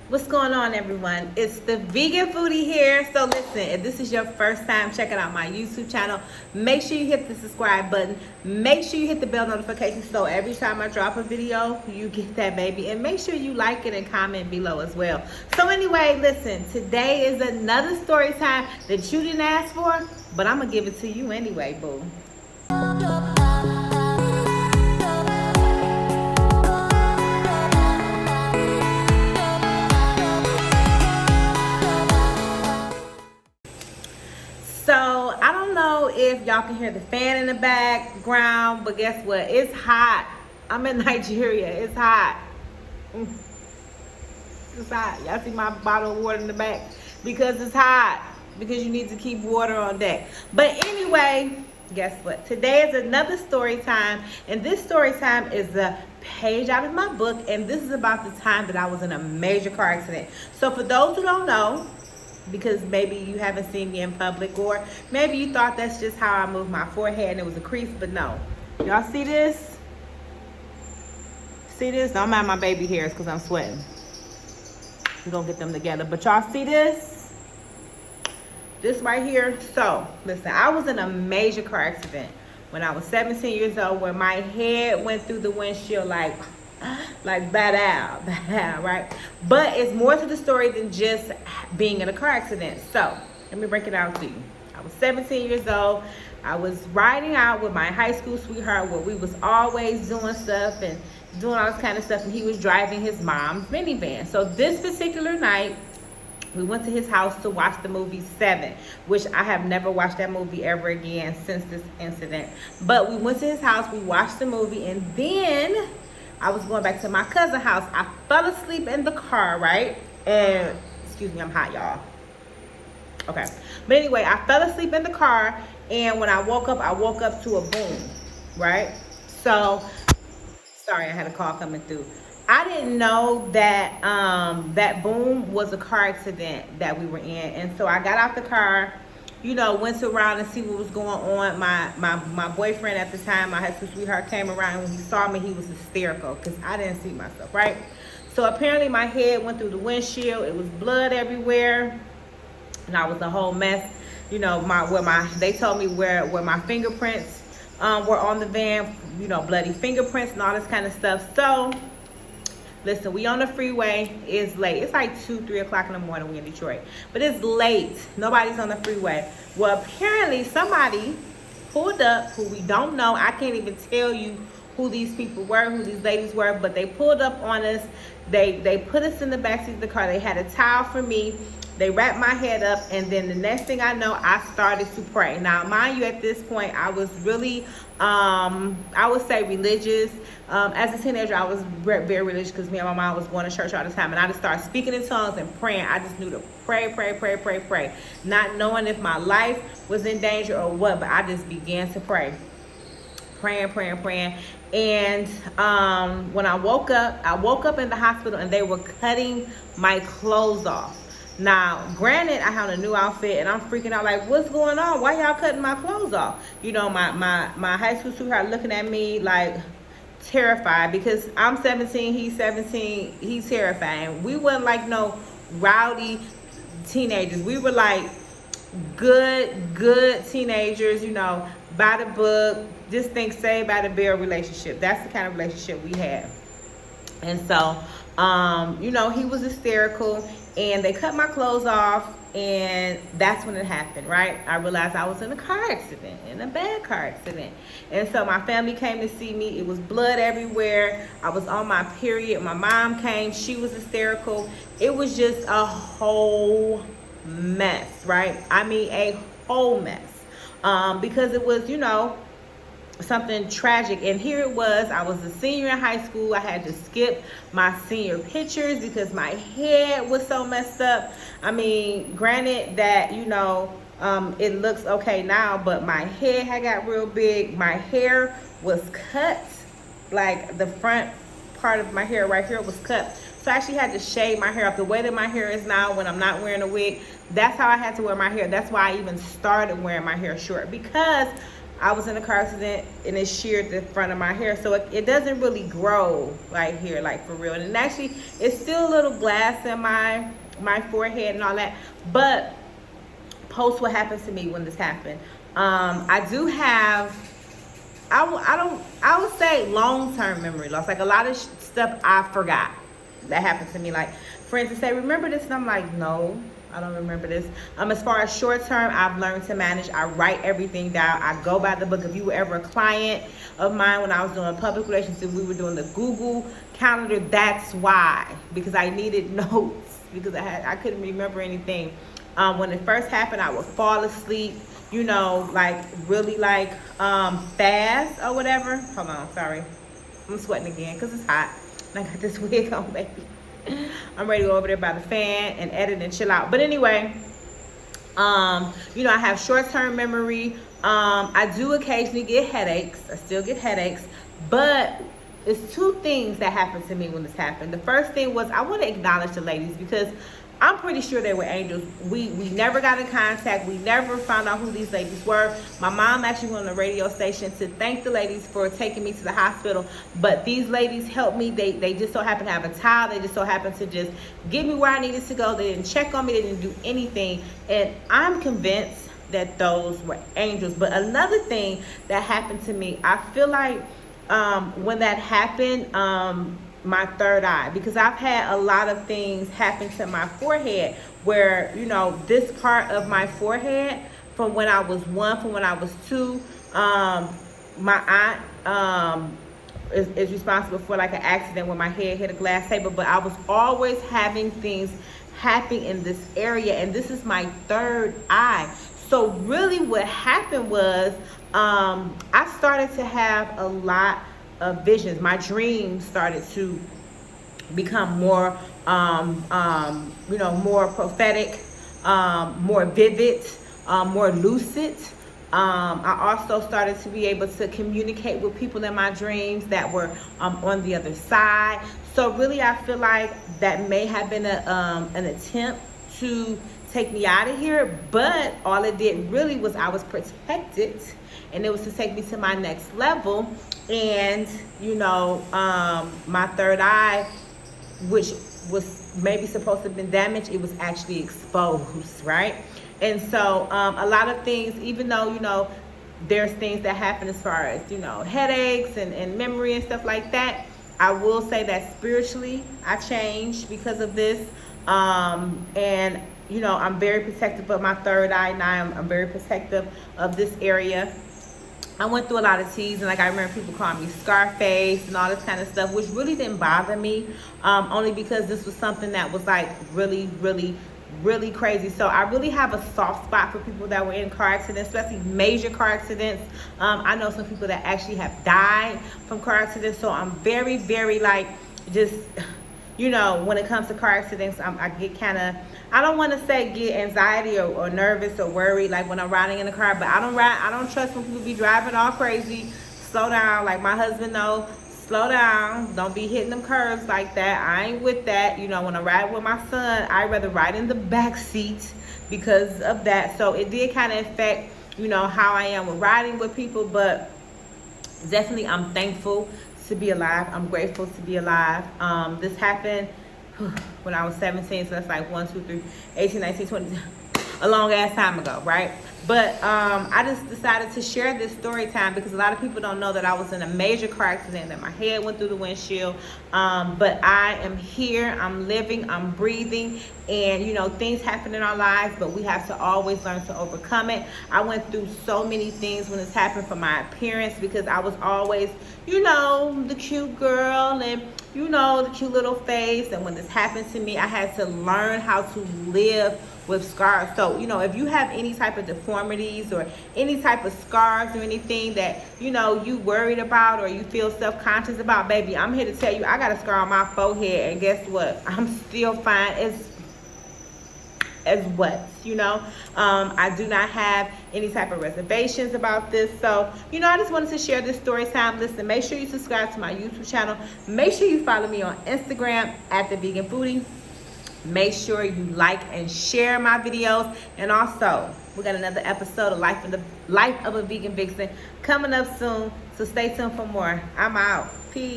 What's going on, everyone? It's the vegan foodie here. So listen, if this is your first time checking out my YouTube channel, make sure you hit the subscribe button. Make sure you hit the bell notification so every time I drop a video, you get that baby. And make sure you like it and comment below as well. So anyway, listen, today is another story time that you didn't ask for, but I'm gonna give it to you anyway, boo. So I don't know if y'all can hear the fan in the background, but guess what? It's hot. I'm in Nigeria. It's hot. It's hot. Y'all see my bottle of water in the back? Because it's hot. Because you need to keep water on deck. But anyway, guess what? Today is another story time. And this story time is a page out of my book. And this is about the time that I was in a major car accident. So for those who don't know, because maybe you haven't seen me in public, or maybe you thought that's just how I move my forehead and it was a crease, but no. Y'all see this? See this? Don't mind my baby hairs because I'm sweating. I'm gonna get them together. But y'all see this? This right here. So, listen, I was in a major car accident when I was 17 years old, where my head went through the windshield like bad out, right? But it's more to the story than just being in a car accident. So let me break it out to you. I was 17 years old. I was riding out with my high school sweetheart, where we was always doing stuff and doing all this kind of stuff, and he was driving his mom's minivan. So this particular night, we went to his house to watch the movie Seven, which I have never watched that movie ever again since this incident. But we went to his house, we watched the movie, and then I was going back to my cousin's house. I fell asleep in the car, right? And, excuse me, I'm hot, y'all. Okay. But anyway, I fell asleep in the car, and when I woke up to a boom, right? So, sorry, I had a call coming through. I didn't know that that boom was a car accident that we were in. And so I got out the car, you know, went around and see what was going on. My boyfriend at the time, my high school sweetheart, came around. When he saw me, he was hysterical because I didn't see myself, right? So apparently my head went through the windshield. It was blood everywhere, and I was a whole mess. You know, they told me where my fingerprints were on the van. You know, bloody fingerprints and all this kind of stuff. So listen, we on the freeway. It's late. It's like 2, 3 o'clock in the morning. We in Detroit. But it's late. Nobody's on the freeway. Well, apparently somebody pulled up who we don't know. I can't even tell you who these people were, who these ladies were, but they pulled up on us. They put us in the backseat of the car. They had a towel for me. They wrapped my head up, and then the next thing I know, I started to pray. Now, mind you, at this point, I was really, I would say religious. As a teenager, I was very religious because me and my mom was going to church all the time. And I just started speaking in tongues and praying. I just knew to pray. Not knowing if my life was in danger or what, but I just began to pray. Praying. And when I woke up in the hospital, and they were cutting my clothes off. Now, granted, I had a new outfit, and I'm freaking out like, what's going on? Why y'all cutting my clothes off? You know, my high school sweetheart looking at me like terrified, because I'm 17, he's 17, he's terrified. We wasn't like no rowdy teenagers. We were like good teenagers, you know, by the book, just think Saved by the Bell relationship. That's the kind of relationship we had. And so, you know, he was hysterical, and they cut my clothes off, and that's when it happened, right? I realized I was in a car accident, in a bad car accident. And so my family came to see me. It was blood everywhere. I was on my period. My mom came. She was hysterical. It was just a whole mess, right? I mean, a whole mess. Because it was, you know, something tragic. And here it was, I was a senior in high school. I had to skip my senior pictures because my head was so messed up. I mean, granted that, you know, it looks okay now, but my head had got real big. My hair was cut, like the front part of my hair right here was cut. So I actually had to shave my hair off. The way that my hair is now when I'm not wearing a wig, that's how I had to wear my hair. That's why I even started wearing my hair short, because I was in a car accident and it sheared the front of my hair, so it doesn't really grow right here, like for real. And actually, it's still a little glass in my forehead and all that. But post what happened to me when this happened, I do have, I would say long-term memory loss. Like a lot of stuff I forgot that happened to me. Like friends would say, remember this? And I'm like, no, I don't remember this. As far as short term, I've learned to manage. I write everything down. I go by the book. If you were ever a client of mine when I was doing public relations, we were doing the Google Calendar. That's why, because I needed notes, because I couldn't remember anything. When it first happened, I would fall asleep, you know, like really like fast or whatever. Hold on, sorry, I'm sweating again because it's hot. And I got this wig on, baby. I'm ready to go over there by the fan and edit and chill out. But anyway, you know, I have short-term memory. I do occasionally get headaches. I still get headaches. But it's two things that happened to me when this happened. The first thing was, I want to acknowledge the ladies, because I'm pretty sure they were angels. We never got in contact. We never found out who these ladies were. My mom actually went on the radio station to thank the ladies for taking me to the hospital. But these ladies helped me. They just so happened to have a towel. They just so happened to just get me where I needed to go. They didn't check on me. They didn't do anything. And I'm convinced that those were angels. But another thing that happened to me, I feel like when that happened, my third eye, because I've had a lot of things happen to my forehead where, you know, this part of my forehead, from when I was 1, from when I was 2, my aunt is responsible for like an accident when my head hit a glass table. But I was always having things happen in this area, and this is my third eye. So really what happened was, I started to have a lot of visions. My dreams started to become more, you know, more prophetic, more vivid, more lucid. I also started to be able to communicate with people in my dreams that were on the other side. So really, I feel like that may have been an attempt to take me out of here, but all it did really was I was protected, and it was to take me to my next level. And you know, my third eye, which was maybe supposed to have been damaged, it was actually exposed, right? And so a lot of things, even though, you know, there's things that happen as far as, you know, headaches and memory and stuff like that, I will say that spiritually I changed because of this. And you know, I'm very protective of my third eye now. I'm very protective of this area. I went through a lot of teas, and like I remember people calling me Scarface and all this kind of stuff, which really didn't bother me, only because this was something that was like really, really, really crazy. So I really have a soft spot for people that were in car accidents, especially major car accidents. I know some people that actually have died from car accidents, so I'm very, very like, just, you know, when it comes to car accidents, I get kind of, I don't want to say get anxiety or nervous or worried like when I'm riding in the car, but I don't trust when people be driving all crazy. Slow down, like my husband knows, slow down, don't be hitting them curves like that. I ain't with that. You know, when I ride with my son, I'd rather ride in the back seat because of that. So it did kind of affect, you know, how I am with riding with people, but definitely I'm thankful to be alive. I'm grateful to be alive. This happened when I was 17, so that's like 1, 2, 3, 18, 19, 20, a long ass time ago, right? But I just decided to share this story time because a lot of people don't know that I was in a major car accident, that my head went through the windshield. But I am here, I'm living, I'm breathing, and you know, things happen in our lives, but we have to always learn to overcome it. I went through so many things when this happened, from my appearance, because I was always, you know, the cute girl and, you know, the cute little face. And when this happened to me, I had to learn how to live with scars. So, you know, if you have any type of deformities or any type of scars or anything that, you know, you worried about or you feel self-conscious about, baby, I'm here to tell you, I got a scar on my forehead, and guess what? I'm still fine as what, you know. I do not have any type of reservations about this. So, you know, I just wanted to share this story time. Listen, make sure you subscribe to my YouTube channel. Make sure you follow me on Instagram at theveganfoode. Make sure you like and share my videos. And also, we got another episode of Life of a Vegan Vixen coming up soon. So stay tuned for more. I'm out. Peace.